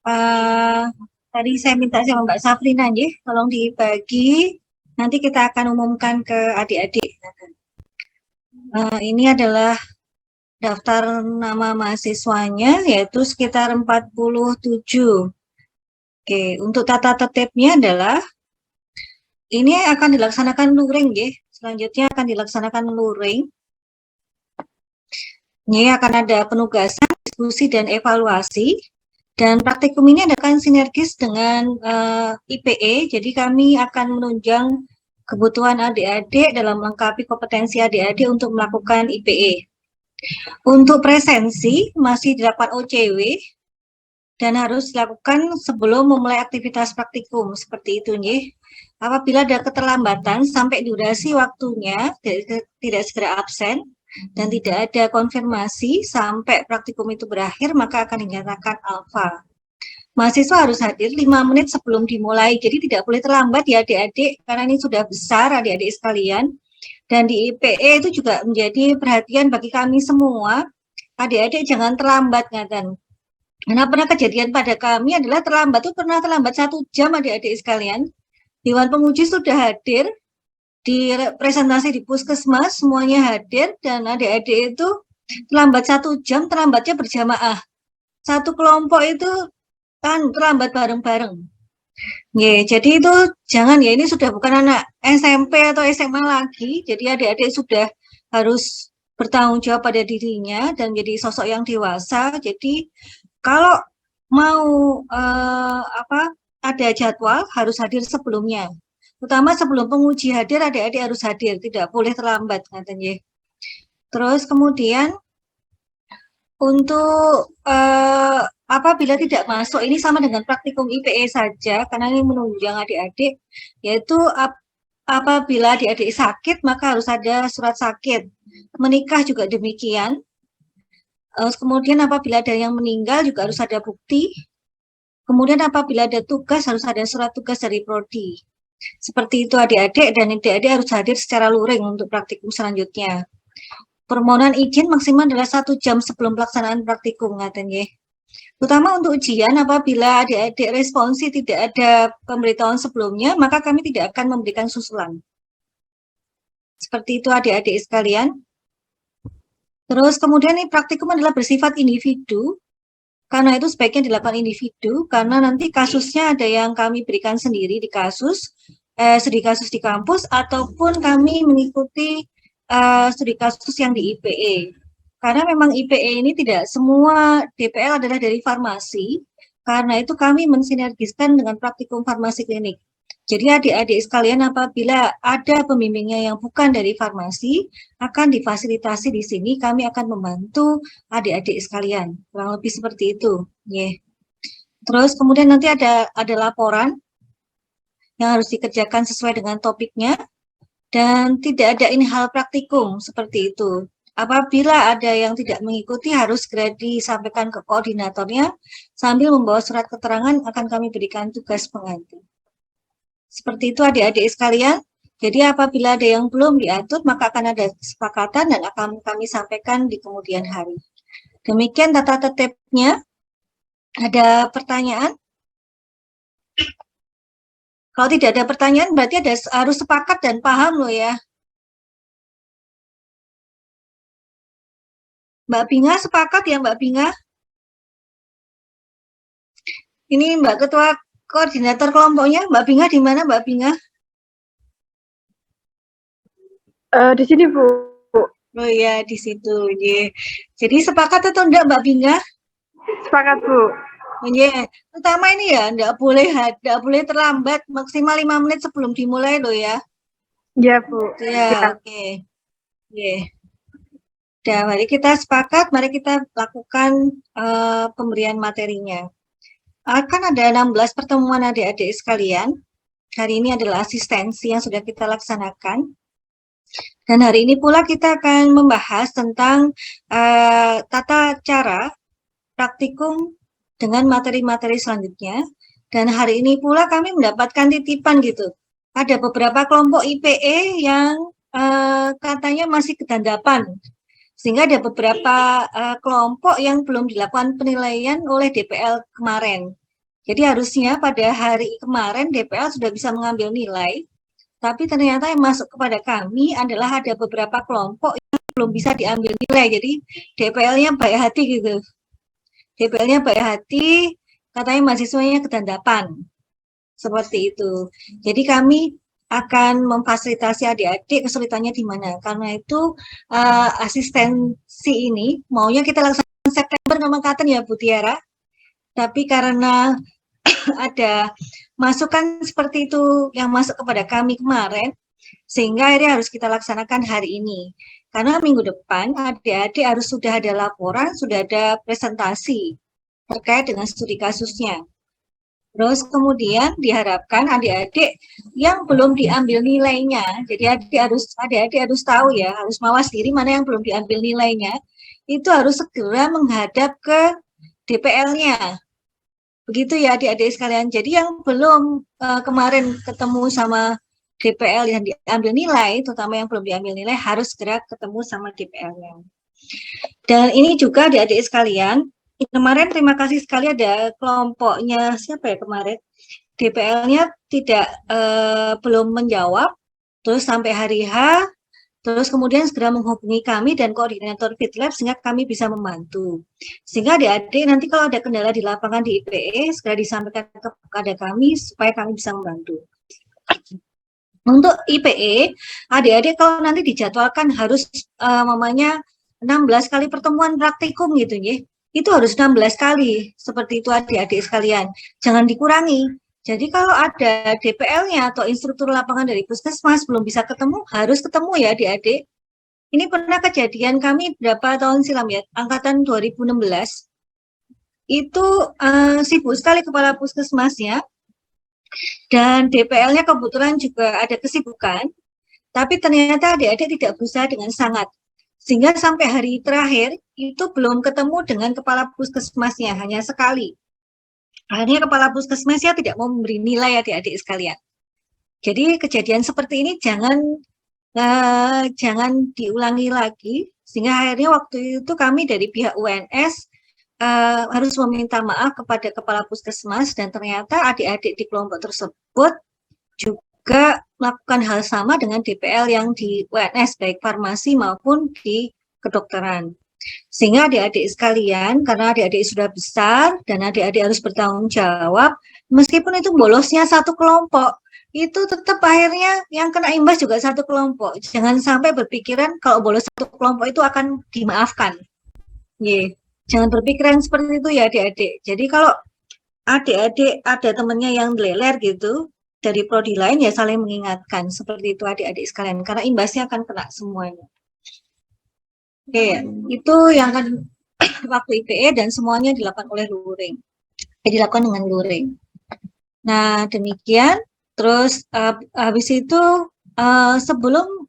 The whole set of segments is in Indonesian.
Eh, Tadi saya minta sama Mbak Safrina, nggih, tolong dibagi. Nanti kita akan umumkan ke adik-adik. Ini adalah daftar nama mahasiswanya, yaitu sekitar 47. Oke, untuk tata tertibnya adalah ini akan dilaksanakan luring, nggih. Selanjutnya akan dilaksanakan luring. Ini akan ada penugasan, diskusi, dan evaluasi. Dan praktikum ini akan sinergis dengan IPE, jadi kami akan menunjang kebutuhan adik-adik dalam melengkapi kompetensi adik-adik untuk melakukan IPE. Untuk presensi masih dilakukan OCW dan harus dilakukan sebelum memulai aktivitas praktikum, seperti itu nih. Apabila ada keterlambatan sampai durasi waktunya tidak segera absen dan tidak ada konfirmasi sampai praktikum itu berakhir, maka akan dinyatakan alfa. Mahasiswa harus hadir 5 menit sebelum dimulai, jadi tidak boleh terlambat ya adik-adik, karena ini sudah besar adik-adik sekalian. Dan di IPE itu juga menjadi perhatian bagi kami semua, adik-adik jangan terlambat, ngaten. Karena pernah kejadian pada kami adalah terlambat itu pernah terlambat 1 jam adik-adik sekalian. Dewan penguji sudah hadir, di presentasi di puskesmas semuanya hadir, dan adik-adik itu terlambat 1 jam, terlambatnya berjamaah. Satu kelompok itu kan terlambat bareng-bareng. Jadi itu jangan ya, ini sudah bukan anak SMP atau SMA lagi, jadi adik-adik sudah harus bertanggung jawab pada dirinya dan jadi sosok yang dewasa. Jadi kalau mau ada jadwal harus hadir sebelumnya. Utama sebelum penguji hadir, adik-adik harus hadir, tidak boleh terlambat katanya. Terus kemudian untuk apabila tidak masuk, ini sama dengan praktikum IPE saja, karena ini menunjang adik-adik, yaitu apabila adik-adik sakit, maka harus ada surat sakit. Menikah juga demikian. Kemudian apabila ada yang meninggal juga harus ada bukti. Kemudian apabila ada tugas, harus ada surat tugas dari prodi. Seperti itu adik-adik, dan adik-adik harus hadir secara luring untuk praktikum selanjutnya. Permohonan izin maksimal adalah 1 jam sebelum pelaksanaan praktikum, ngaten nggih. Terutama untuk ujian, apabila adik-adik responsi tidak ada pemberitahuan sebelumnya, maka kami tidak akan memberikan susulan. Seperti itu adik-adik sekalian. Terus kemudian ini praktikum adalah bersifat individu, karena itu sebaiknya dilakukan individu, karena nanti kasusnya ada yang kami berikan sendiri di kasus, studi kasus di kampus, ataupun kami mengikuti studi kasus yang di IPE. Karena memang IPE ini tidak semua DPL adalah dari farmasi, karena itu kami mensinergiskan dengan praktikum farmasi klinik. Jadi adik-adik sekalian, apabila ada pembimbingnya yang bukan dari farmasi, akan difasilitasi di sini, kami akan membantu adik-adik sekalian. Kurang lebih seperti itu. Terus kemudian nanti ada laporan yang harus dikerjakan sesuai dengan topiknya, dan tidak ada ini hal praktikum seperti itu. Apabila ada yang tidak mengikuti, harus segera disampaikan ke koordinatornya, sambil membawa surat keterangan akan kami berikan tugas pengganti. Seperti itu adik-adik sekalian. Jadi apabila ada yang belum diatur, maka akan ada kesepakatan dan akan kami sampaikan di kemudian hari. Demikian tata tertibnya. Ada pertanyaan? Kalau tidak ada pertanyaan, berarti harus sepakat dan paham loh ya. Mbak Binga sepakat ya Mbak Binga? Ini Mbak Ketua Koordinator kelompoknya, Mbak Binga di mana Mbak Binga? Di sini Bu. Oh iya, di situ. Jadi sepakat atau enggak Mbak Binga? Sepakat Bu. Pertama ini ya, enggak boleh terlambat, maksimal 5 menit sebelum dimulai loh ya. Iya Bu. Ya, oke. Dan mari kita sepakat, mari kita lakukan pemberian materinya. Akan ada 16 pertemuan adik-adik sekalian. Hari ini adalah asistensi yang sudah kita laksanakan. Dan hari ini pula kita akan membahas tentang tata cara praktikum dengan materi-materi selanjutnya. Dan hari ini pula kami mendapatkan titipan gitu. Ada beberapa kelompok IPE yang katanya masih kedandapan. Sehingga ada beberapa kelompok yang belum dilakukan penilaian oleh DPL kemarin. Jadi harusnya pada hari kemarin DPL sudah bisa mengambil nilai, tapi ternyata yang masuk kepada kami adalah ada beberapa kelompok yang belum bisa diambil nilai. Jadi DPL-nya baik hati gitu. DPL-nya baik hati, katanya mahasiswanya kedandapan. Seperti itu. Jadi kami akan memfasilitasi adik-adik kesulitannya di mana. Karena itu asistensi ini maunya kita laksanakan September ngomong-katen ya Bu Tiara. Tapi karena ada masukan seperti itu yang masuk kepada kami kemarin, sehingga akhirnya harus kita laksanakan hari ini. Karena minggu depan adik-adik harus sudah ada laporan, sudah ada presentasi terkait dengan studi kasusnya. Terus kemudian diharapkan adik-adik yang belum diambil nilainya, jadi adik-adik harus tahu ya, harus mawas diri mana yang belum diambil nilainya, itu harus segera menghadap ke DPL-nya. Begitu ya adik-adik sekalian. Jadi yang belum kemarin ketemu sama DPL yang diambil nilai, terutama yang belum diambil nilai, harus segera ketemu sama DPL-nya. Dan ini juga adik-adik sekalian, kemarin terima kasih sekali ada kelompoknya, siapa ya kemarin? DPL-nya tidak belum menjawab, terus sampai hari H, terus kemudian segera menghubungi kami dan koordinator FitLab sehingga kami bisa membantu. Sehingga adik-adik nanti kalau ada kendala di lapangan di IPE, segera disampaikan kepada kami supaya kami bisa membantu. Untuk IPE, adik-adik kalau nanti dijadwalkan harus mamanya 16 kali pertemuan praktikum gitu ya. Itu harus 16 kali. Seperti itu adik-adik sekalian. Jangan dikurangi. Jadi kalau ada DPL-nya atau instruktur lapangan dari puskesmas belum bisa ketemu, harus ketemu ya adik-adik. Ini pernah kejadian kami berapa tahun silam ya, angkatan 2016. Itu sibuk sekali kepala puskesmasnya. Dan DPL-nya kebetulan juga ada kesibukan. Tapi ternyata adik-adik tidak berusaha dengan sangat. Sehingga sampai hari terakhir itu belum ketemu dengan kepala puskesmasnya, hanya sekali. Akhirnya kepala puskesmasnya tidak mau memberi nilai adik-adik sekalian. Jadi kejadian seperti ini jangan diulangi lagi, sehingga akhirnya waktu itu kami dari pihak UNS harus meminta maaf kepada kepala puskesmas dan ternyata adik-adik di kelompok tersebut juga melakukan hal sama dengan DPL yang di UNS, baik farmasi maupun di kedokteran. Sehingga adik-adik sekalian, karena adik-adik sudah besar dan adik-adik harus bertanggung jawab, meskipun itu bolosnya satu kelompok, itu tetap akhirnya yang kena imbas juga satu kelompok. Jangan sampai berpikiran kalau bolos satu kelompok itu akan dimaafkan. Jangan berpikiran seperti itu ya adik-adik. Jadi kalau adik-adik ada temannya yang leler gitu, dari prodi lain ya saling mengingatkan. Seperti itu adik-adik sekalian, karena imbasnya akan kena semuanya. Oke, itu yang kan waktu IPE dan semuanya dilakukan oleh luring. Dilakukan dengan luring. Nah, demikian. Terus habis itu sebelum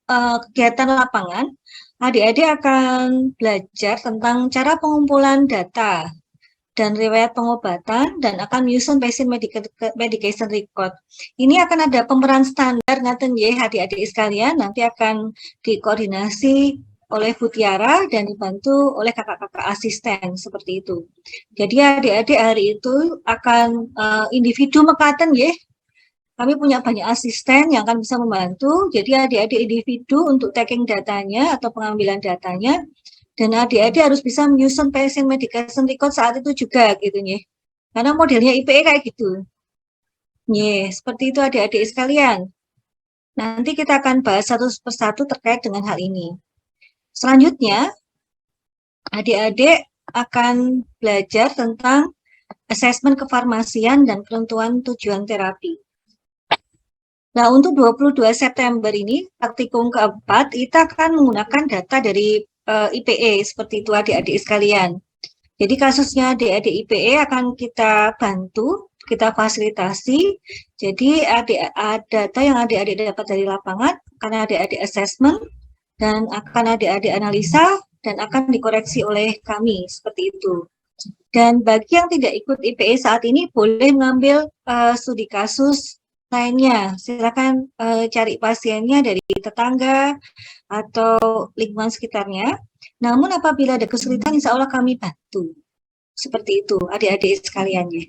kegiatan lapangan, adik-adik akan belajar tentang cara pengumpulan data dan riwayat pengobatan dan akan menyusun patient medication record. Ini akan ada pemeran standar ngaten ya adik-adik sekalian, nanti akan dikoordinasi oleh Bu Tiara dan dibantu oleh kakak-kakak asisten seperti itu. Jadi adik-adik hari itu akan individu mekaten ya. Kami punya banyak asisten yang akan bisa membantu. Jadi adik-adik individu untuk taking datanya atau pengambilan datanya. Dan adik-adik harus bisa menyusun patient medication record saat itu juga gitu nih. Karena modelnya IPE kayak gitu. Seperti itu adik-adik sekalian. Nanti kita akan bahas satu persatu terkait dengan hal ini. Selanjutnya, adik-adik akan belajar tentang asesmen kefarmasian dan penentuan tujuan terapi. Nah, untuk 22 September ini, praktikum keempat, kita akan menggunakan data dari IPE, seperti itu adik-adik sekalian. Jadi kasusnya adik-adik IPE akan kita bantu, kita fasilitasi. Jadi data yang adik-adik dapat dari lapangan, karena adik-adik assessment, dan akan adik-adik analisa, dan akan dikoreksi oleh kami, seperti itu. Dan bagi yang tidak ikut IPE saat ini, boleh mengambil studi kasus lainnya. Silakan cari pasiennya dari tetangga atau lingkungan sekitarnya. Namun apabila ada kesulitan, insya Allah kami bantu. Seperti itu, adik-adik sekalian ya.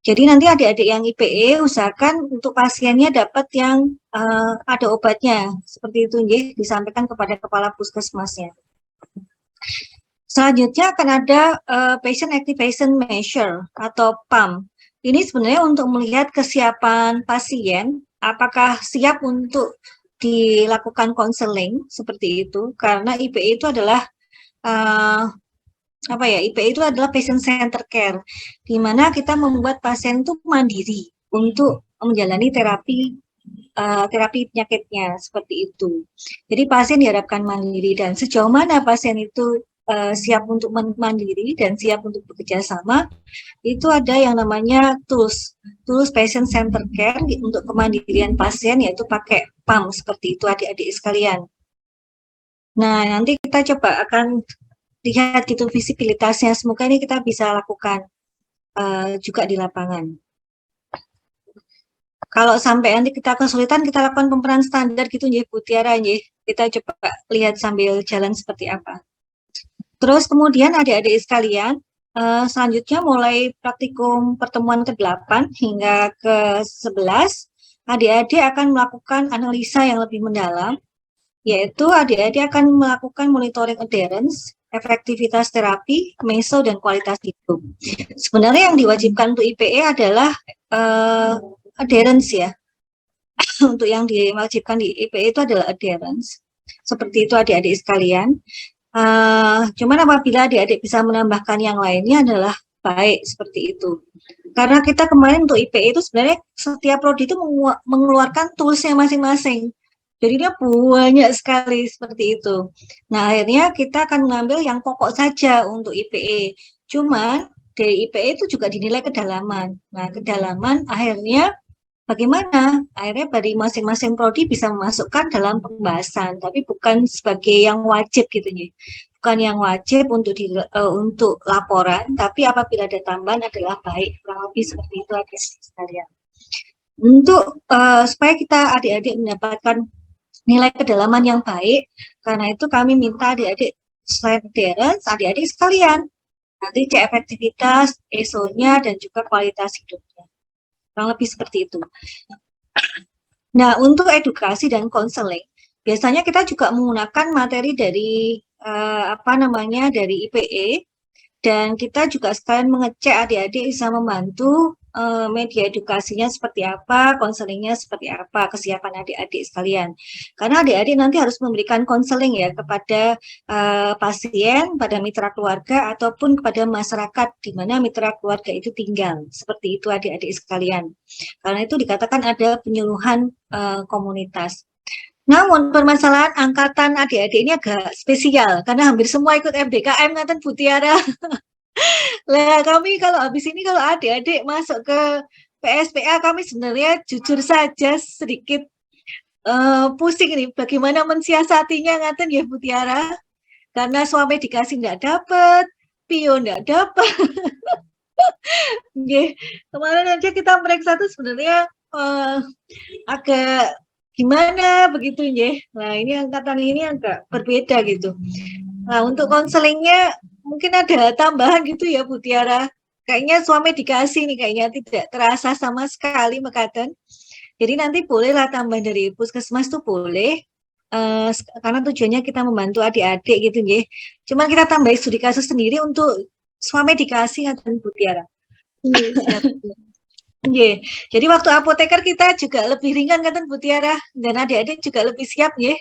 Jadi nanti adik-adik yang IPE usahakan untuk pasiennya dapat yang ada obatnya, seperti itu ya, disampaikan kepada kepala puskesmasnya. Selanjutnya akan ada Patient Activation Measure atau PAM. Ini sebenarnya untuk melihat kesiapan pasien, apakah siap untuk dilakukan konseling seperti itu, karena IPE itu adalah IPE itu adalah patient center care, di mana kita membuat pasien itu mandiri untuk menjalani terapi penyakitnya seperti itu. Jadi pasien diharapkan mandiri, dan sejauh mana pasien itu siap untuk mandiri dan siap untuk bekerja sama, itu ada yang namanya tools patient center care untuk kemandirian pasien, yaitu pakai PAM seperti itu adik-adik sekalian. Nah, nanti kita coba akan lihat gitu visibilitasnya, semoga ini kita bisa lakukan juga di lapangan. Kalau sampai nanti kita kesulitan, kita lakukan pemeran standar gitu ya Bu Tiara ya. Kita coba lihat sambil jalan seperti apa. Terus kemudian adik-adik sekalian, selanjutnya mulai praktikum pertemuan ke-8 hingga ke-11, adik-adik akan melakukan analisa yang lebih mendalam, yaitu adik-adik akan melakukan monitoring adherence, efektivitas terapi, meso, dan kualitas hidup. Sebenarnya yang diwajibkan untuk IPE adalah adherence ya. Untuk yang diwajibkan di IPE itu adalah adherence. Seperti itu adik-adik sekalian. Cuman apabila adik-adik bisa menambahkan yang lainnya adalah baik seperti itu. Karena kita kemarin untuk IPE itu sebenarnya setiap prodi itu mengeluarkan toolsnya masing-masing. Jadi dia banyak sekali seperti itu. Nah, akhirnya kita akan mengambil yang pokok saja untuk IPE. Cuman dari IPE itu juga dinilai kedalaman. Nah, kedalaman akhirnya bagaimana? Akhirnya dari masing-masing prodi bisa memasukkan dalam pembahasan, tapi bukan sebagai yang wajib gitu ya. Bukan yang wajib untuk untuk laporan, tapi apabila ada tambahan adalah baik. Kurang lebih seperti itu adik-adik sekalian. Untuk supaya kita adik-adik mendapatkan nilai kedalaman yang baik, karena itu kami minta adik-adik selain adherence, adik-adik sekalian nanti cek efektivitas, ESO-nya, dan juga kualitas hidupnya. Kurang lebih seperti itu. Nah, untuk edukasi dan konseling, biasanya kita juga menggunakan materi dari dari IPE, dan kita juga sekalian mengecek adik-adik bisa membantu media edukasinya seperti apa, konselingnya seperti apa, kesiapan adik-adik sekalian. Karena adik-adik nanti harus memberikan konseling ya kepada pasien, pada mitra keluarga, ataupun kepada masyarakat di mana mitra keluarga itu tinggal. Seperti itu adik-adik sekalian. Karena itu dikatakan ada penyuluhan komunitas. Namun permasalahan angkatan adik-adik ini agak spesial karena hampir semua ikut MBKM ngaten Bu Tiara. Lah kami kalau habis ini kalau adik-adik masuk ke PSPA kami sebenarnya jujur saja sedikit pusing ini bagaimana mensiasatinya ngaten ya Bu Tiara. Karena suami dikasih nggak dapat, pio nggak dapat. Kemarin aja kita meriksa tuh sebenarnya agak gimana begitu ya. Nah ini angkatan ini agak berbeda gitu. Nah untuk konselingnya mungkin ada tambahan gitu ya Bu Tiara. Kayaknya suami dikasih nih kayaknya tidak terasa sama sekali mekaten. Jadi nanti bolehlah tambah dari puskesmas tuh boleh. Karena tujuannya kita membantu adik-adik gitu ya. Cuman kita tambah studi kasus sendiri untuk suami dikasih ngaten Bu Tiara. Yeah. Jadi waktu apoteker kita juga lebih ringan kan Bu Tiara, dan adik-adik juga lebih siap ya.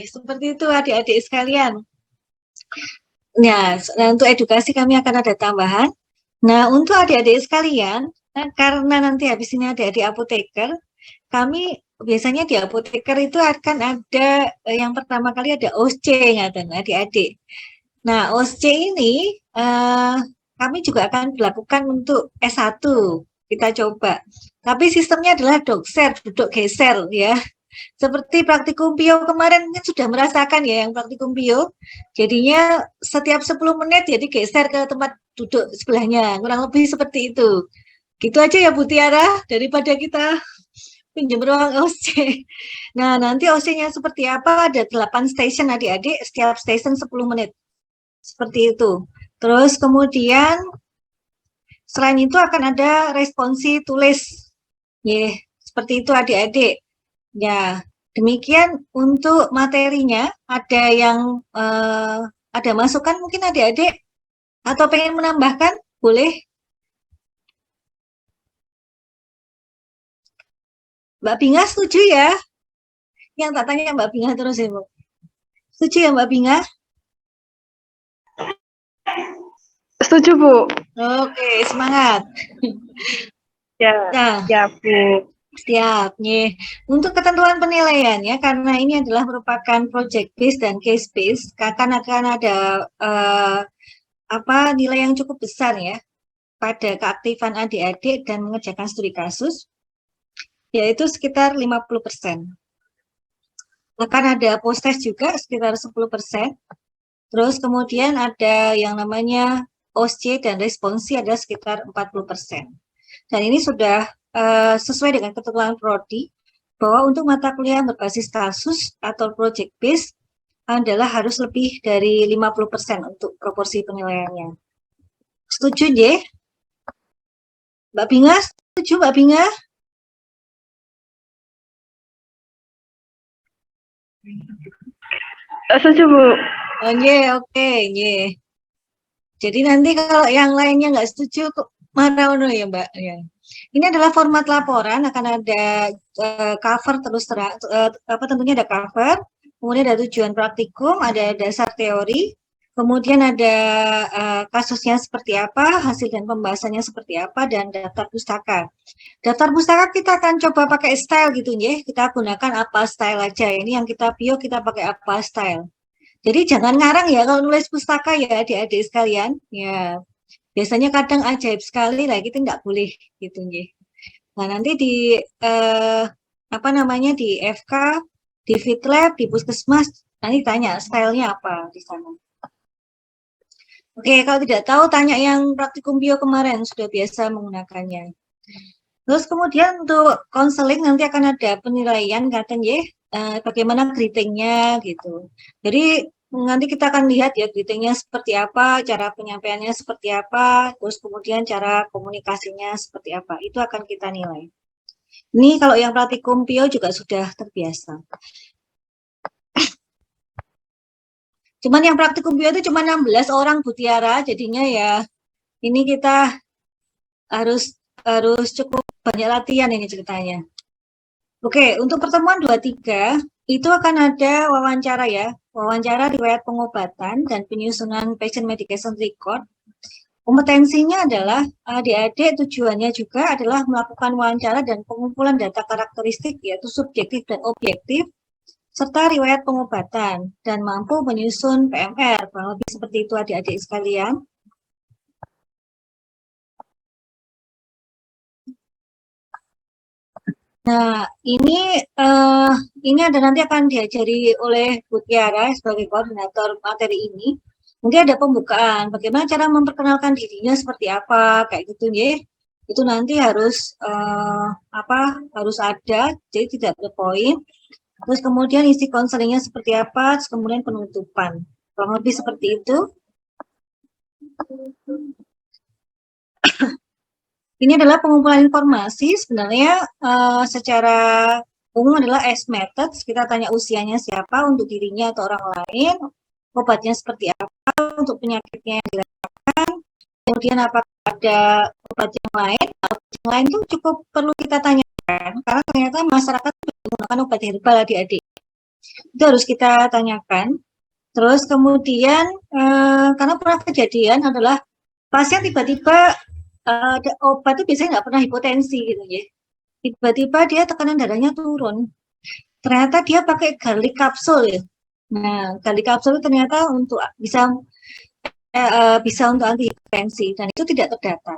Seperti itu adik-adik sekalian. Nah, untuk edukasi kami akan ada tambahan. Nah, untuk adik-adik sekalian, karena nanti habis ini adik-adik apoteker, kami biasanya di apoteker itu akan ada yang pertama kali ada OSCE ngaten adik-adik. Nah, OSCE ini kami juga akan dilakukan untuk S1. Kita coba. Tapi sistemnya adalah dokser, duduk geser ya. Seperti praktikum PIO kemarin kan sudah merasakan ya yang praktikum PIO. Jadinya setiap 10 menit jadi geser ke tempat duduk sebelahnya. Kurang lebih seperti itu. Gitu aja ya Bu Tiara, daripada kita pinjam ruang OC. Nah, nanti OC-nya seperti apa? Ada 8 station adik-adik, setiap station 10 menit. Seperti itu. Terus kemudian selain itu akan ada responsi tulis. Seperti itu adik-adik. Ya, demikian untuk materinya. Ada yang ada masukan mungkin adik-adik atau pengen menambahkan? Boleh. Mbak Binga setuju ya? Yang tak tanya Mbak Binga terus ya, Bu. Setuju ya Mbak Binga? Setuju, Bu. Oke, semangat. Ya, Nah, ya, Bu. siap. Untuk ketentuan penilaian ya, karena ini adalah merupakan project based dan case based, akan ada nilai yang cukup besar ya pada keaktifan adik-adik dan mengerjakan studi kasus, yaitu sekitar 50%. Akan ada post test juga sekitar 10%. Terus kemudian ada yang namanya OSCE dan responsi ada sekitar 40%. Dan ini sudah sesuai dengan ketentuan prodi bahwa untuk mata kuliah berbasis kasus atau project based adalah harus lebih dari 50% untuk proporsi penilaiannya. Setuju, J? Mbak Binga, setuju Mbak Binga? Setuju, Bu. Oh, oke. Jadi nanti kalau yang lainnya nggak setuju, marah ya Mbak. Ya. Ini adalah format laporan, akan ada cover terus terang, tentunya ada cover, kemudian ada tujuan praktikum, ada dasar teori, kemudian ada kasusnya seperti apa, hasil dan pembahasannya seperti apa, dan daftar pustaka. Daftar pustaka kita akan coba pakai style gitu ya, kita gunakan apa style aja. Ini yang kita bio kita pakai apa style. Jadi jangan ngarang ya kalau nulis pustaka ya adik-adik sekalian. Ya, biasanya kadang ajaib sekali lah kita nggak boleh gitu ya. Nah nanti di di FK, di FitLab, di Puskesmas nanti tanya stylenya apa di sana. Oke, kalau tidak tahu tanya yang praktikum bio kemarin sudah biasa menggunakannya. Terus kemudian untuk konseling nanti akan ada penilaian katanya bagaimana gradingnya gitu. Jadi nanti kita akan lihat ya gradingnya seperti apa, cara penyampaiannya seperti apa, terus kemudian cara komunikasinya seperti apa. Itu akan kita nilai. Ini kalau yang praktikum PIO juga sudah terbiasa. Cuman yang praktikum PIO itu cuma 16 orang Bu Tiara, jadinya ya ini kita harus cukup banyak latihan ini ceritanya. Oke, untuk pertemuan 23 itu akan ada wawancara ya, wawancara riwayat pengobatan dan penyusunan patient medication record. Kompetensinya adalah adik-adik tujuannya juga adalah melakukan wawancara dan pengumpulan data karakteristik yaitu subjektif dan objektif serta riwayat pengobatan dan mampu menyusun PMR, kurang lebih seperti itu adik-adik sekalian. Nah, ini ada nanti akan diajari oleh Bu Tiara sebagai koordinator materi ini. Mungkin ada pembukaan, bagaimana cara memperkenalkan dirinya seperti apa, kayak gitu ya. Itu nanti harus harus ada, jadi tidak berpoin. Terus kemudian isi konselingnya seperti apa, terus kemudian penutupan. Kurang lebih seperti itu. Ini adalah pengumpulan informasi sebenarnya secara umum adalah S methods. Kita tanya usianya siapa untuk dirinya atau orang lain, obatnya seperti apa untuk penyakitnya yang dirasakan, kemudian apakah ada obat yang lain. Obat yang lain itu cukup perlu kita tanyakan karena ternyata masyarakat menggunakan obat herbal adik-adik. Itu harus kita tanyakan. Terus kemudian karena pernah kejadian adalah pasien tiba-tiba obat itu biasanya nggak pernah hipotensi gitu ya. Tiba-tiba dia tekanan darahnya turun. Ternyata dia pakai garlic kapsul ya. Nah, garlic kapsul itu ternyata untuk bisa untuk anti hipertensi dan itu tidak terdata.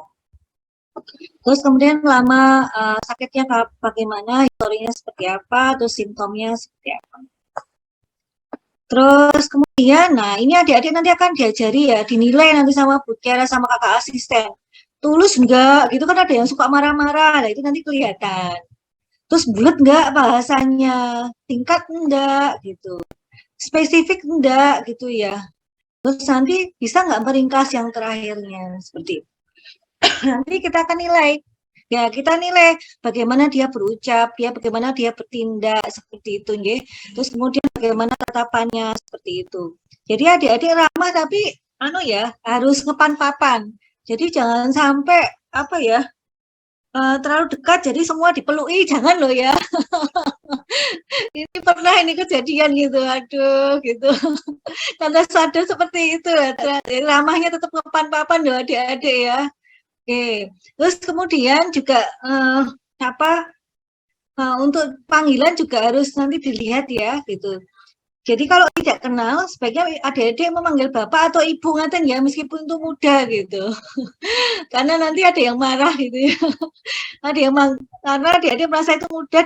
Terus kemudian lama sakitnya bagaimana, historinya seperti apa, terus simptomnya seperti apa. Terus kemudian, nah ini adik-adik nanti akan diajari ya, dinilai nanti sama Bu Tiara sama kakak asisten. Tulus enggak gitu kan, ada yang suka marah-marah, nah itu nanti kelihatan. Terus bulat enggak bahasanya, tingkat enggak gitu, spesifik enggak gitu ya. Terus nanti bisa nggak meringkas yang terakhirnya seperti itu. Nanti kita akan nilai. Ya, kita nilai bagaimana dia berucap, bagaimana dia bertindak seperti itu, nggih. Terus kemudian bagaimana tatapannya seperti itu. Jadi adik-adik ramah tapi harus ngepan papan. Jadi jangan sampai terlalu dekat jadi semua dipelui, jangan loh ya. Ini pernah ini kejadian gitu, aduh gitu. Tanda sadar seperti itu, ramahnya tetap ngepan papan loh adik-adik ya. Oke, terus kemudian juga untuk panggilan juga harus nanti dilihat ya gitu. Jadi kalau tidak kenal, sebaiknya adik-adik memanggil bapak atau ibu ngaten ya, meskipun itu muda gitu. Karena nanti ada yang marah gitu ya. Ada yang karena adik-adik merasa itu muda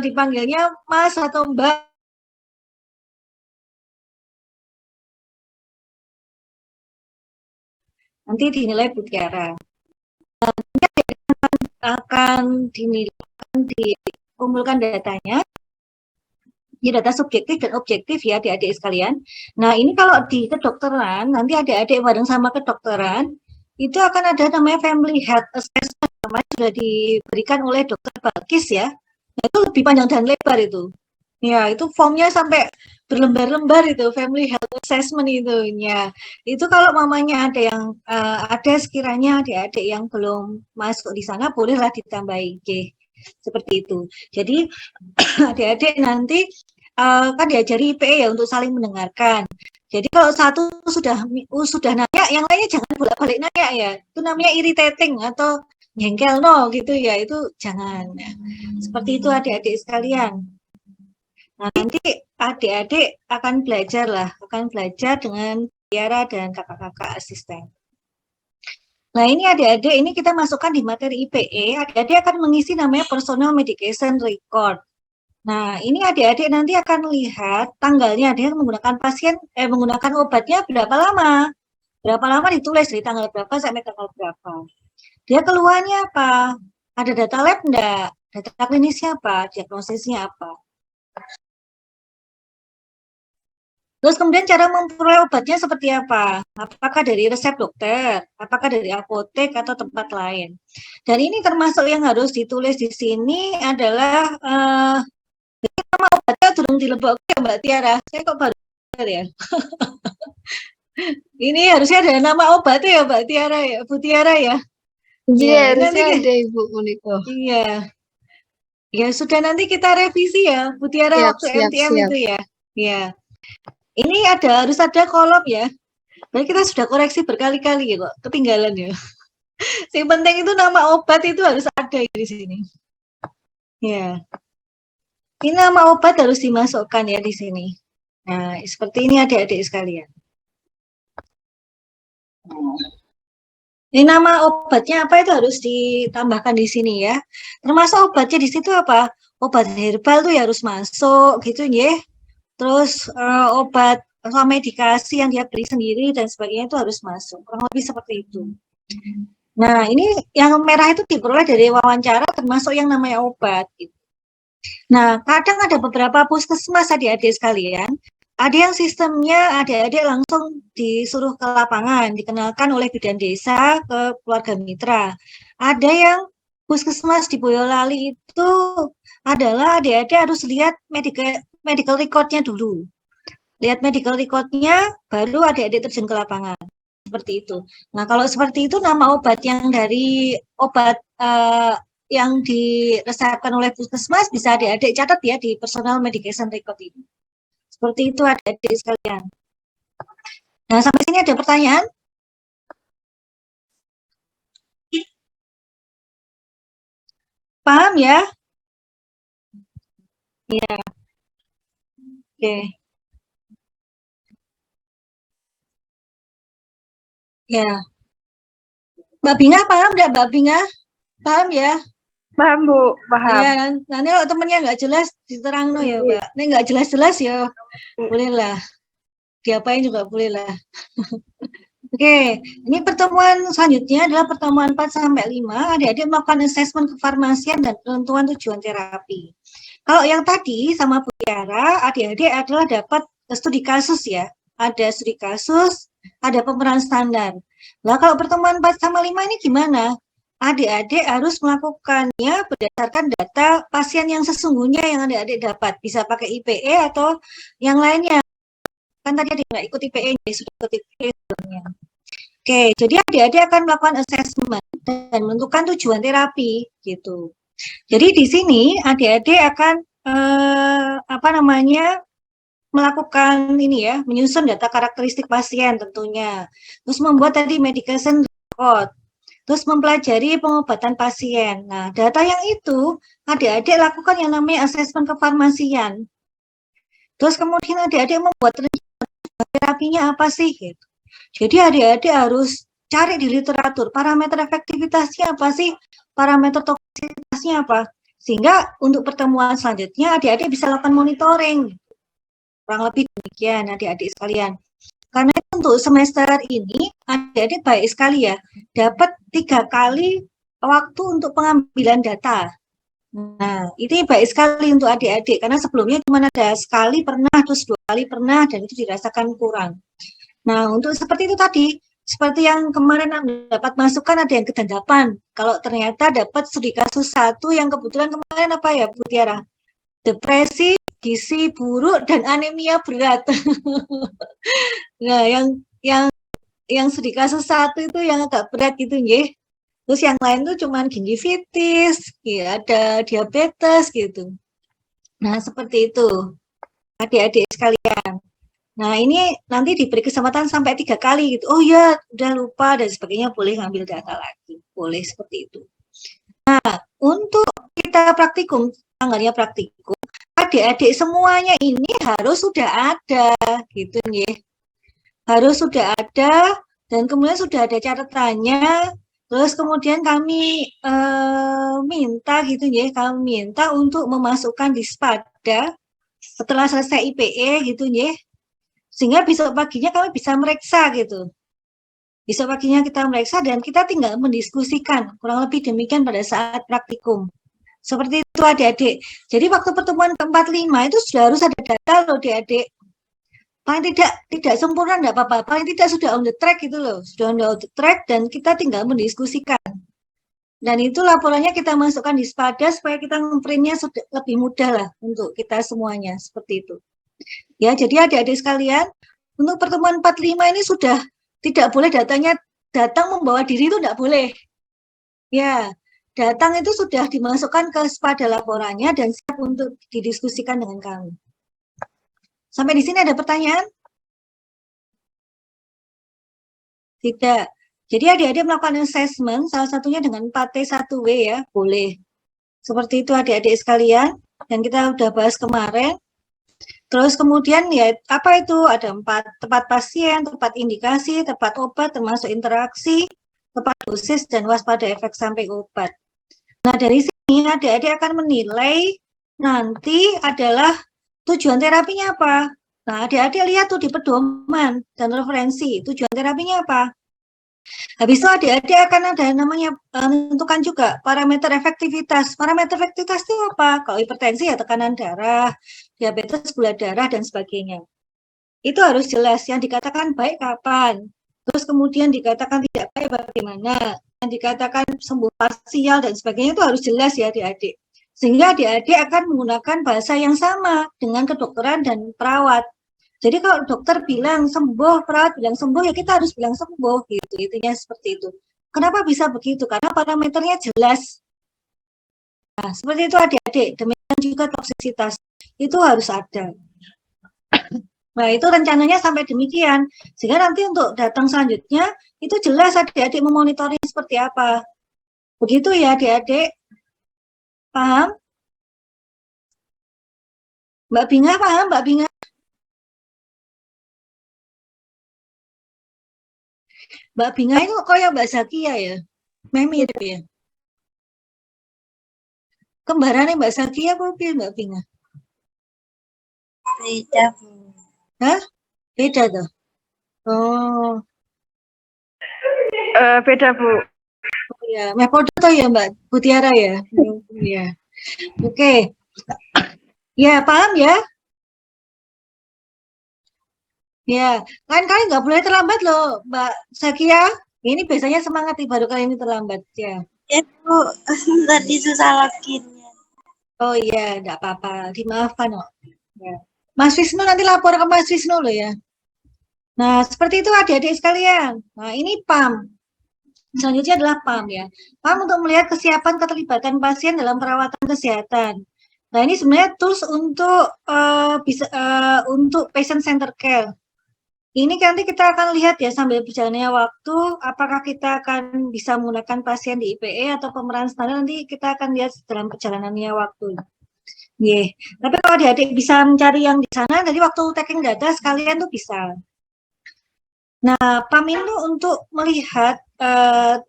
dipanggilnya Mas atau Mbak. Nanti dinilai Mutiara. Nanti akan dikumpulkan datanya. Ini data subjektif dan objektif ya adik-adik sekalian. Nah ini kalau di kedokteran, nanti adik-adik bareng sama kedokteran, itu akan ada namanya Family Health Assessment, namanya sudah diberikan oleh Dokter Balkis ya. Nah, itu lebih panjang dan lebar itu. Ya, itu formnya sampai berlembar-lembar itu, Family Health Assessment itu. Ya, itu kalau mamanya ada yang ada sekiranya adik-adik yang belum masuk di sana, bolehlah ditambahi. Oke, seperti itu. Jadi adik-adik nanti kan diajari IPE ya untuk saling mendengarkan. Jadi kalau satu sudah nanya, yang lainnya jangan bolak-balik nanya ya. Itu namanya irritating atau jengkel no gitu ya. Itu jangan. Seperti itu adik-adik sekalian. Nah, nanti adik-adik akan belajar dengan Tiara dan kakak-kakak asisten. Nah, ini adik-adik, ini kita masukkan di materi IPE, adik-adik akan mengisi namanya personal medication record. Nah, ini adik-adik nanti akan lihat tanggalnya, dia menggunakan obatnya berapa lama. Berapa lama ditulis dari tanggal berapa sampai tanggal berapa. Dia keluhannya apa? Ada data lab enggak? Data klinisnya apa? Diagnosisnya apa? Terus kemudian cara memperoleh obatnya seperti apa? Apakah dari resep dokter? Apakah dari apotek atau tempat lain? Dan ini termasuk yang harus ditulis di sini adalah nama obatnya durung dilebok ya Mbak Tiara. Saya kok baru ya. Ini harusnya ada nama obatnya ya Mbak Tiara ya, Bu Tiara ya. Iya, harusnya ada Ibu Moniko. Iya. Ya sudah nanti kita revisi ya, Bu Tiara waktu MTM itu ya. Ya. Ini harus ada kolom ya. Jadi kita sudah koreksi berkali-kali ya kok, ketinggalan ya. Yang penting itu nama obat itu harus ada di sini. Ya. Ini nama obat harus dimasukkan ya di sini. Nah, seperti ini adik-adik sekalian. Ini nama obatnya apa itu harus ditambahkan di sini ya. Termasuk obatnya di situ apa? Obat herbal tuh ya harus masuk gitu ya. Terus obat atau medikasi yang dia beri sendiri dan sebagainya itu harus masuk. Kurang lebih seperti itu. Nah, ini yang merah itu diperoleh dari wawancara termasuk yang namanya obat. Gitu. Nah, kadang ada beberapa puskesmas adik-adik sekalian, ada yang sistemnya adik-adik langsung disuruh ke lapangan, dikenalkan oleh bidan desa ke keluarga mitra. Ada yang puskesmas di Boyolali itu adalah adik-adik harus lihat medical record-nya dulu. Lihat medical record-nya, baru adik-adik terjun ke lapangan. Seperti itu. Nah, kalau seperti itu nama obat yang dari obat yang diresepkan oleh puskesmas bisa adik-adik catat ya di personal medication record ini. Seperti itu adik-adik sekalian. Nah, sampai sini ada pertanyaan? Paham ya? Iya. Oke. Ya. Mbak Binga paham enggak Mbak Binga? Paham ya? Paham Bu, paham. Ya, nanti kalau temennya nggak jelas diterang ya Mbak. Ini nggak jelas-jelas ya, bolehlah. Diapain juga bolehlah. Oke, ini pertemuan selanjutnya adalah pertemuan 4 sampai 5. Adik-adik melakukan assessment kefarmasian dan penentuan tujuan terapi. Kalau yang tadi sama Bu Tiara, adik-adik adalah dapat studi kasus ya. ada studi kasus, ada pemeran standar. Nah, kalau pertemuan 4 sama 5 ini gimana? Adik-adik harus melakukannya berdasarkan data pasien yang sesungguhnya yang adik-adik dapat. Bisa pakai IPE atau yang lainnya. Kan tadi adik nggak ikut IPE, sudah ikut IPE sebelumnya. Oke, jadi adik-adik akan melakukan assessment dan menentukan tujuan terapi gitu. Jadi di sini adik-adik akan melakukan ini ya, menyusun data karakteristik pasien tentunya. Terus membuat tadi medication record. Terus mempelajari pengobatan pasien. Nah, data yang itu adik-adik lakukan yang namanya asesmen kefarmasian. Terus kemudian adik-adik membuat rencana terapinya apa sih gitu. Jadi adik-adik harus cari di literatur parameter efektivitasnya apa sih, parameter toksisitasnya apa, sehingga untuk pertemuan selanjutnya adik-adik bisa lakukan monitoring. Kurang lebih demikian adik-adik sekalian. Karena untuk semester ini adik-adik baik sekali ya, dapat 3 kali waktu untuk pengambilan data. Nah, ini baik sekali untuk adik-adik karena sebelumnya cuma ada sekali pernah, terus 2 kali pernah, dan itu dirasakan kurang. Nah, untuk seperti itu tadi, seperti yang kemarin dapat masukan ada yang kedandapan. Kalau ternyata dapat studi kasus 1 yang kebetulan kemarin apa ya Bu Tiara? Depresi, gizi buruk, dan anemia berat. Nah, yang studi kasus 1 itu yang agak berat gitu nggih. Terus yang lain tuh cuman gingivitis, ya ada diabetes gitu. Nah, seperti itu. Adik-adik sekalian. Nah, ini nanti diberi kesempatan sampai 3 kali gitu. Oh ya, udah lupa dan sebagainya, boleh ngambil data lagi. Boleh seperti itu. Nah, untuk kita praktikum, tanggalnya praktikum, adik-adik semuanya ini harus sudah ada gitu nggih. Harus sudah ada dan kemudian sudah ada catatannya. Terus kemudian kami minta gitu ya, kami minta untuk memasukkan di Spada setelah selesai IPE gitu ya, sehingga besok paginya kami bisa mereksa gitu. Besok paginya kita mereksa dan kita tinggal mendiskusikan, kurang lebih demikian pada saat praktikum. Seperti itu adik-adik. Jadi waktu pertemuan ke-45 itu sudah harus ada data loh adik-adik. Paling tidak sempurna enggak apa-apa, paling tidak sudah on the track gitu loh, sudah on the track dan kita tinggal mendiskusikan. Dan itu laporannya kita masukkan di Spada supaya kita ngeprintnya lebih mudah lah untuk kita semuanya, seperti itu. Ya, jadi adik-adik sekalian, untuk pertemuan 45 ini sudah tidak boleh datang membawa diri itu enggak boleh. Ya, datang itu sudah dimasukkan ke Spada laporannya dan siap untuk didiskusikan dengan kami. Sampai di sini ada pertanyaan? Tidak. Jadi adik-adik melakukan assessment, salah satunya dengan 4T1W ya, boleh. Seperti itu adik-adik sekalian, dan kita sudah bahas kemarin. Terus kemudian ya, apa itu? Ada 4, tepat pasien, tepat indikasi, tepat obat, termasuk interaksi, tepat dosis, dan waspada efek samping obat. Nah, dari sini adik-adik akan menilai nanti adalah tujuan terapinya apa? Nah, adik-adik lihat tuh di pedoman dan referensi, tujuan terapinya apa? Habis itu adik-adik akan ada namanya menentukan juga parameter efektivitas. Parameter efektivitas itu apa? Kalau hipertensi ya tekanan darah, diabetes gula darah, dan sebagainya. Itu harus jelas, yang dikatakan baik kapan, terus kemudian dikatakan tidak baik bagaimana, yang dikatakan sembuh parsial, dan sebagainya itu harus jelas ya adik-adik. Sehingga adik-adik akan menggunakan bahasa yang sama dengan kedokteran dan perawat. Jadi kalau dokter bilang sembuh, perawat bilang sembuh, ya kita harus bilang sembuh gitu. Intinya seperti itu. Kenapa bisa begitu? Karena parameternya jelas. Nah, seperti itu adik-adik. Demikian juga toksisitas. Itu harus ada. Nah, itu rencananya sampai demikian. Sehingga nanti untuk datang selanjutnya, itu jelas adik-adik memonitoring seperti apa. Begitu ya adik-adik. Paham? Mbak Binga paham, Mbak Binga? Mbak Binga itu kayak Mbak Zakia ya? Mirip ya? Kembarannya Mbak Zakia apa Mbak Binga? Beda, Bu. Hah? Beda tuh? Oh. Beda, Bu. Oh ya, metode tuh ya Mbak Butiara ya? Ya. Oke. Ya, paham ya? Ya, lain kali nggak boleh terlambat loh, Mbak Zakia. Ini biasanya semangat nih, baru kali ini terlambat ya. Ya Bu, tadi susah loginnya. Oh iya, enggak apa-apa, dimaafkan kok. Ya. Mas Wisnu nanti lapor ke Mas Wisnu loh ya. Nah, seperti itu adik-adik sekalian. Nah, ini PAM. Selanjutnya adalah PAM ya. PAM untuk melihat kesiapan keterlibatan pasien dalam perawatan kesehatan. Nah, ini sebenarnya tools untuk untuk patient center care. Ini nanti kita akan lihat ya sambil berjalannya waktu, apakah kita akan bisa menggunakan pasien di IPE atau pemeran standar, nanti kita akan lihat dalam perjalanannya waktu. Yeah. Tapi kalau adik-adik bisa mencari yang di sana, jadi waktu taking data sekalian tuh bisa. Nah, PAM itu untuk melihat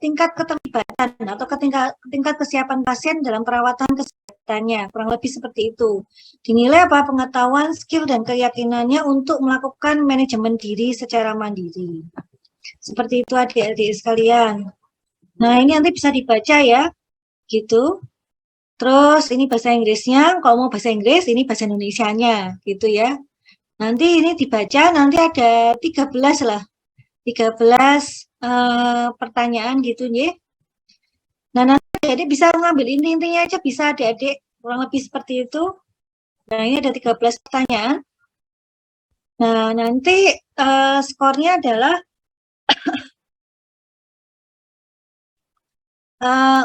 tingkat keterlibatan atau tingkat kesiapan pasien dalam perawatan kesehatannya, kurang lebih seperti itu. Dinilai apa pengetahuan, skill, dan keyakinannya untuk melakukan manajemen diri secara mandiri. Seperti itu adik-adik sekalian. Nah, ini nanti bisa dibaca ya, gitu. Terus ini bahasa Inggrisnya, kalau mau bahasa Inggris, ini bahasa Indonesianya, gitu ya. Nanti ini dibaca, nanti ada 13 lah. 13 pertanyaan gitu ya. Nah, nanti adik bisa mengambil inti-intinya aja, bisa adik-adik, kurang lebih seperti itu. Nah, ini ada 13 pertanyaan. Nah, nanti skornya adalah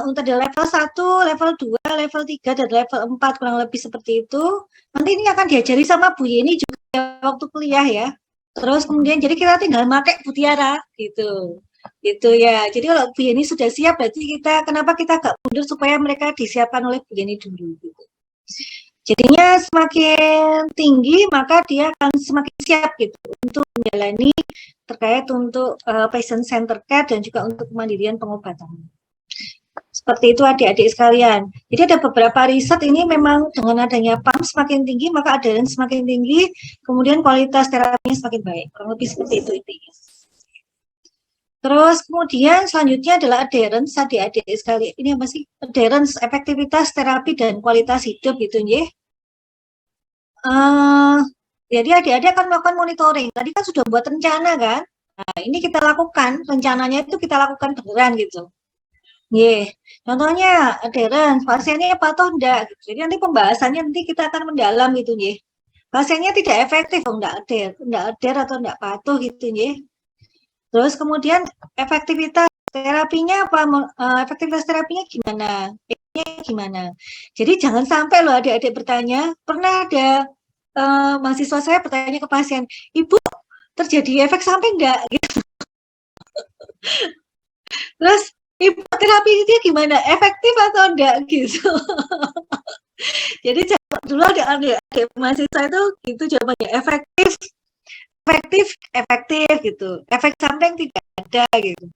untuk di level 1, level 2, level 3, dan level 4, kurang lebih seperti itu. Nanti ini akan diajari sama Bu Yeni juga waktu kuliah ya. Terus kemudian jadi kita tinggal pakai Bu Tiara gitu. Gitu ya. Jadi kalau Bu Yeni sudah siap, berarti kenapa kita agak mundur supaya mereka disiapkan oleh Bu Yeni dulu gitu. Jadinya semakin tinggi maka dia akan semakin siap gitu untuk menjalani terkait untuk patient center care dan juga untuk kemandirian pengobatan. Seperti itu adik-adik sekalian. Jadi ada beberapa riset ini memang dengan adanya PAM semakin tinggi, maka adherence semakin tinggi, kemudian kualitas terapinya semakin baik. Kurang lebih seperti itu intinya. Terus kemudian selanjutnya adalah adherence adik-adik sekalian. Ini apa sih? Adherence, efektivitas terapi dan kualitas hidup gitu ya. Jadi adik-adik akan melakukan monitoring. Tadi kan sudah buat rencana kan? Nah, ini kita lakukan, rencananya itu kita lakukan beneran gitu. Yeah. Contohnya adherence, pasiennya patuh enggak? Gitu. Jadi nanti pembahasannya nanti kita akan mendalam gitu ya. Pasiennya tidak efektif, enggak adher atau enggak patuh gitu ya. Terus kemudian efektivitas terapinya apa? Efektivitas terapinya gimana? Gimana? Jadi jangan sampai loh adik-adik bertanya, pernah ada mahasiswa saya bertanya ke pasien, Ibu terjadi efek samping enggak? Gitu. Terus Ibu terapi dia gimana? Efektif atau enggak gitu? Jadi dulu ada mahasiswa itu gitu jawabannya efektif gitu. Efek samping tidak ada gitu.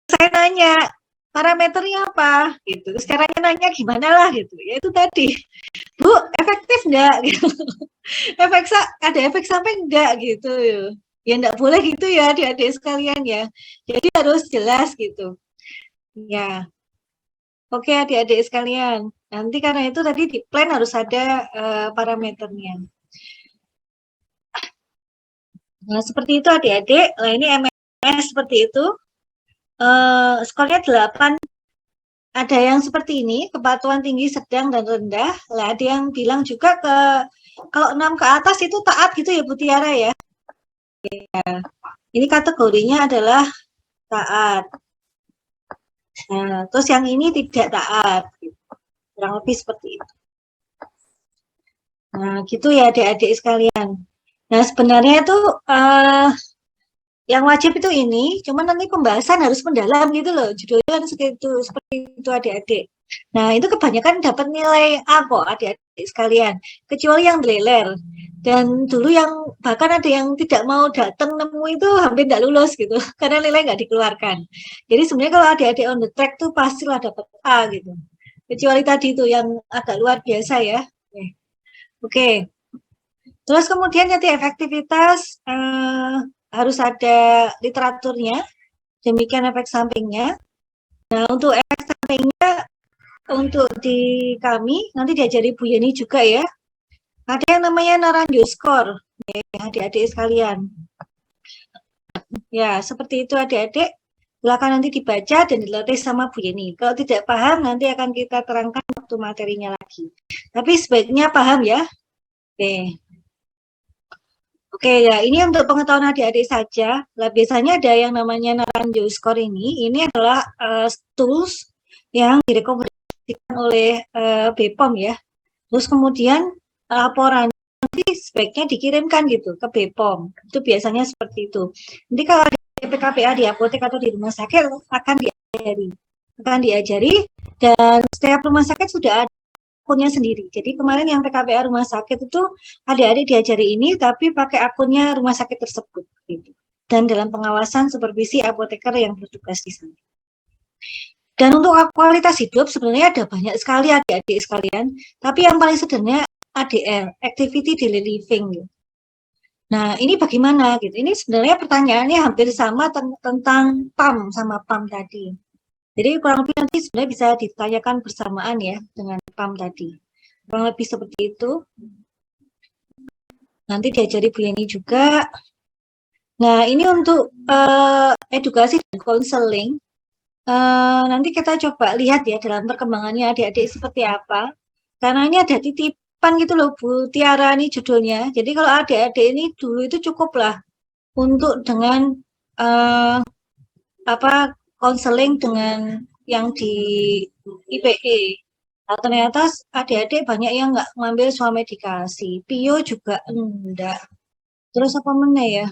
Saya nanya parameternya apa gitu. Terus caranya nanya gimana lah gitu. Ya itu tadi. Bu, efektif enggak gitu. Ada efek samping enggak gitu. Ya enggak boleh gitu ya adik-adik sekalian ya. Jadi harus jelas gitu. Ya. Oke adik-adik sekalian. Nanti karena itu tadi di plan harus ada parameternya. Nah, seperti itu adik-adik. Nah, ini MS seperti itu. Skornya 8. Ada yang seperti ini, kepatuhan tinggi, sedang, dan rendah. Lah, ada yang bilang juga kalau 6 ke atas itu taat gitu ya Bu Tiara ya. Ya. Ini kategorinya adalah taat. Nah, terus yang ini tidak taat. Kurang lebih seperti itu. Nah, gitu ya adik-adik sekalian. Nah, sebenarnya itu yang wajib itu ini, cuman nanti pembahasan harus mendalam gitu loh. Judulnya kan seperti itu adik-adik. Nah, itu kebanyakan dapat nilai A kok adik-adik sekalian. Kecuali yang leler. Dan dulu yang bahkan ada yang tidak mau datang nemu itu hampir tidak lulus gitu. Karena nilai nggak dikeluarkan. Jadi sebenarnya kalau adik-adik on the track tuh pastilah dapat A gitu. Kecuali tadi itu yang agak luar biasa ya. Oke. Terus kemudian nanti efektivitas harus ada literaturnya, demikian efek sampingnya. Nah, untuk efek sampingnya, untuk di kami, nanti diajari Bu Yeni juga ya, ada yang namanya Naranjo Score, ya, adik-adik sekalian. Ya, seperti itu adik-adik. Silakan nanti dibaca dan dilatih sama Bu Yeni. Kalau tidak paham, nanti akan kita terangkan waktu materinya lagi. Tapi sebaiknya paham ya. Oke. Oke ya, ini untuk pengetahuan adik-adik saja. Lah, biasanya ada yang namanya Naranjo Score ini. Ini adalah tools yang direkomendasikan oleh BPOM ya. Terus kemudian laporan nanti sebaiknya dikirimkan gitu ke BPOM. Itu biasanya seperti itu. Nanti kalau ada PKPA di apotek atau di rumah sakit akan diajari dan setiap rumah sakit sudah ada akunnya sendiri. Jadi kemarin yang PKPA rumah sakit itu adik-adik diajari ini tapi pakai akunnya rumah sakit tersebut gitu. Dan dalam pengawasan supervisi apoteker yang bertugas di sana. Dan untuk kualitas hidup sebenarnya ada banyak sekali adik-adik sekalian, tapi yang paling sederhana ADL, Activity Daily Living. Gitu. Nah, ini bagaimana gitu? Ini sebenarnya pertanyaannya hampir sama tentang PAM sama PAM tadi. Jadi kurang lebih nanti sebenarnya bisa ditanyakan bersamaan ya dengan PAM tadi. Kurang lebih seperti itu. Nanti diajari Bu Yeni juga. Nah, ini untuk edukasi dan konseling. Nanti kita coba lihat ya dalam perkembangannya adik-adik seperti apa. Karena ini ada titipan gitu loh Bu Tiara nih judulnya. Jadi kalau adik-adik ini dulu itu cukuplah untuk dengan konseling dengan yang di IPE. Nah, ternyata adik-adik banyak yang nggak ngambil swamedikasi. PIO juga enggak. Terus apa mana ya?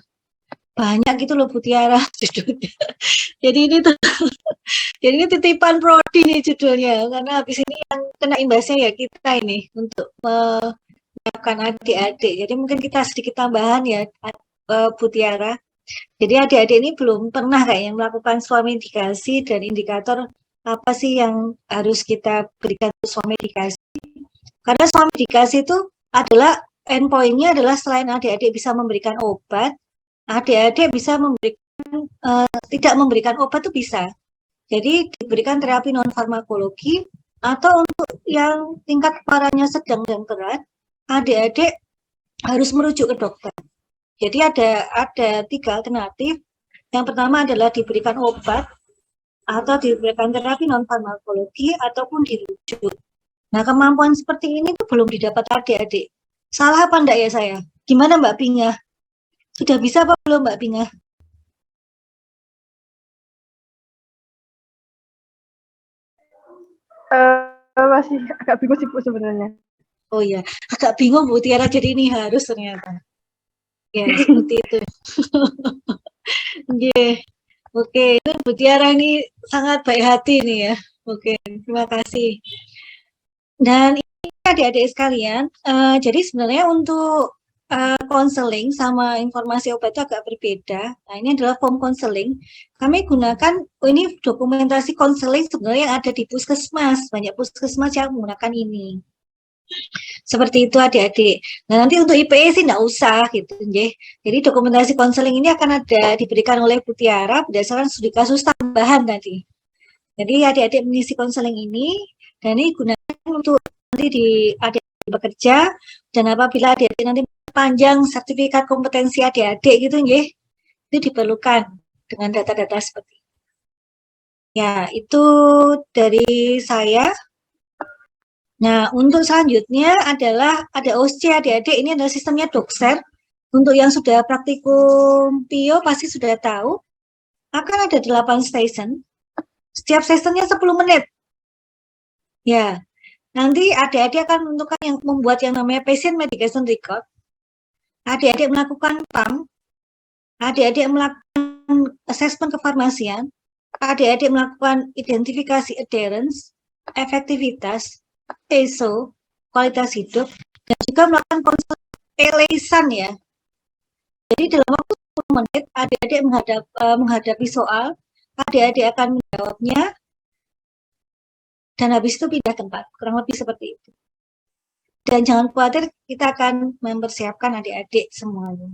Banyak gitu loh Bu Tiara judulnya. Jadi ini tuh jadi ini titipan prodi nih judulnya, karena habis ini yang kena imbasnya ya kita ini untuk menyiapkan adik-adik. Jadi mungkin kita sedikit tambahan ya, Bu Tiara. Jadi adik-adik ini belum pernah kayaknya melakukan swamedikasi dan indikator apa sih yang harus kita berikan untuk swamedikasi. Karena swamedikasi itu adalah endpoint-nya adalah selain adik-adik bisa memberikan obat, adik-adik bisa memberikan tidak memberikan obat itu bisa. Jadi diberikan terapi non farmakologi atau untuk yang tingkat parahnya sedang dan berat, adik-adik harus merujuk ke dokter. Jadi ada 3 alternatif. Yang pertama adalah diberikan obat atau diberikan terapi non farmakologi ataupun dirujuk. Nah, kemampuan seperti ini tuh belum didapat adik-adik. Salah apa enggak ya saya? Gimana Mbak Pinga? Sudah bisa apa belum Mbak Pinga? Masih agak bingung sih Bu sebenarnya. Oh ya, agak bingung Bu Tiara, jadi ini harus ternyata. Ya, seperti itu. Yeah. Oke, itu Bu Tiara ini sangat baik hati nih ya. Oke, terima kasih. Dan ini adik-adik sekalian, jadi sebenarnya untuk konseling sama informasi obat itu agak berbeda. Nah, ini adalah form konseling. Kami gunakan, ini dokumentasi konseling sebenarnya yang ada di puskesmas. Banyak puskesmas yang menggunakan ini. Seperti itu adik-adik. Nah, nanti untuk IPE sih enggak usah gitu, nggih. Jadi dokumentasi konseling ini akan ada diberikan oleh Bu Tiara berdasarkan studi kasus tambahan tadi. Jadi adik-adik mengisi konseling ini dan ini gunakan untuk nanti di adik-adik bekerja dan apabila adik-adik nanti panjang sertifikat kompetensi adik-adik gitu nggih. Itu diperlukan dengan data-data seperti ini. Ya, itu dari saya. Nah, untuk selanjutnya adalah ada OSCE adik-adik, ini adalah sistemnya Doxer. Untuk yang sudah praktikum PIO pasti sudah tahu, akan ada 8 station. Setiap sessionnya 10 menit. Ya, nanti adik-adik akan menentukan yang membuat yang namanya patient medication record. Adik-adik melakukan PAM, adik-adik melakukan assessment kefarmasian, adik-adik melakukan identifikasi adherence, efektivitas, ESO, kualitas hidup, dan juga melakukan konsultasi ya. Jadi dalam waktu 10 menit, adik-adik menghadapi soal, adik-adik akan menjawabnya, dan habis itu pindah tempat, kurang lebih seperti itu. Dan jangan khawatir, kita akan mempersiapkan adik-adik semuanya.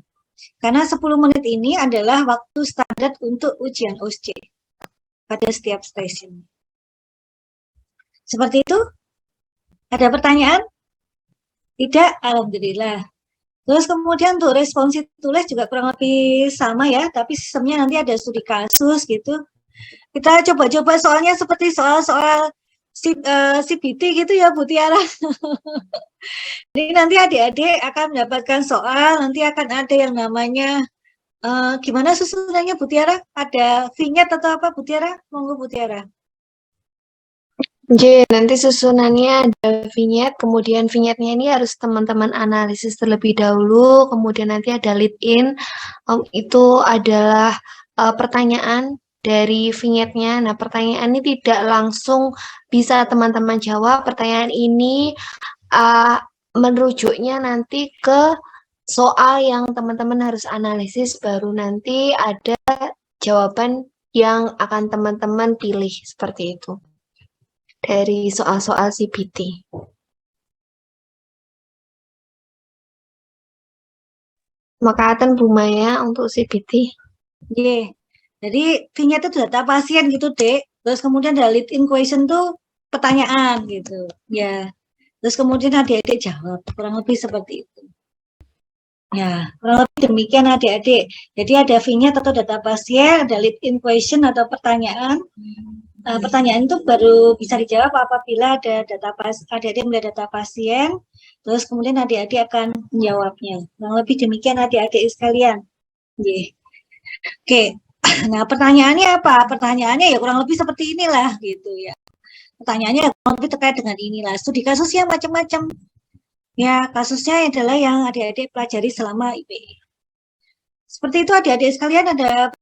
Karena 10 menit ini adalah waktu standar untuk ujian OSCE pada setiap stasiun. Seperti itu? Ada pertanyaan? Tidak? Alhamdulillah. Terus kemudian untuk responsi tulis juga kurang lebih sama ya, tapi sistemnya nanti ada studi kasus gitu. Kita coba-coba soalnya seperti soal-soal CBT gitu ya Bu Tiara. Jadi nanti adik-adik akan mendapatkan soal, nanti akan ada yang namanya, gimana susunannya Bu Tiara? Ada vignette atau apa Bu Tiara? Monggo Bu Tiara. Jadi nanti susunannya ada vignette, kemudian vignette-nya ini harus teman-teman analisis terlebih dahulu, kemudian nanti ada lead in, itu adalah pertanyaan dari vignette-nya. Nah, pertanyaan ini tidak langsung bisa teman-teman jawab, pertanyaan ini merujuknya nanti ke soal yang teman-teman harus analisis, baru nanti ada jawaban yang akan teman-teman pilih seperti itu dari soal-soal CBT. Makasih Bu Maya untuk CBT. Ye. Jadi vignette itu data pasien gitu, Dek. Terus kemudian ada lead in question tuh pertanyaan gitu. Ya. Terus kemudian adik-adik jawab, kurang lebih seperti itu. Ya, kurang lebih demikian adik-adik. Jadi ada vignette atau data pasien, ada lead in question atau pertanyaan. Pertanyaan itu baru bisa dijawab apabila ada adik-adik melihat data pasien, terus kemudian adik-adik akan menjawabnya. Kurang lebih demikian adik-adik sekalian. Oke, nah pertanyaannya apa? Pertanyaannya ya kurang lebih seperti inilah gitu ya. Pertanyaannya kurang lebih terkait dengan inilah. Studi kasusnya macam-macam. Ya, kasusnya adalah yang adik-adik pelajari selama IPE. Seperti itu adik-adik sekalian, ada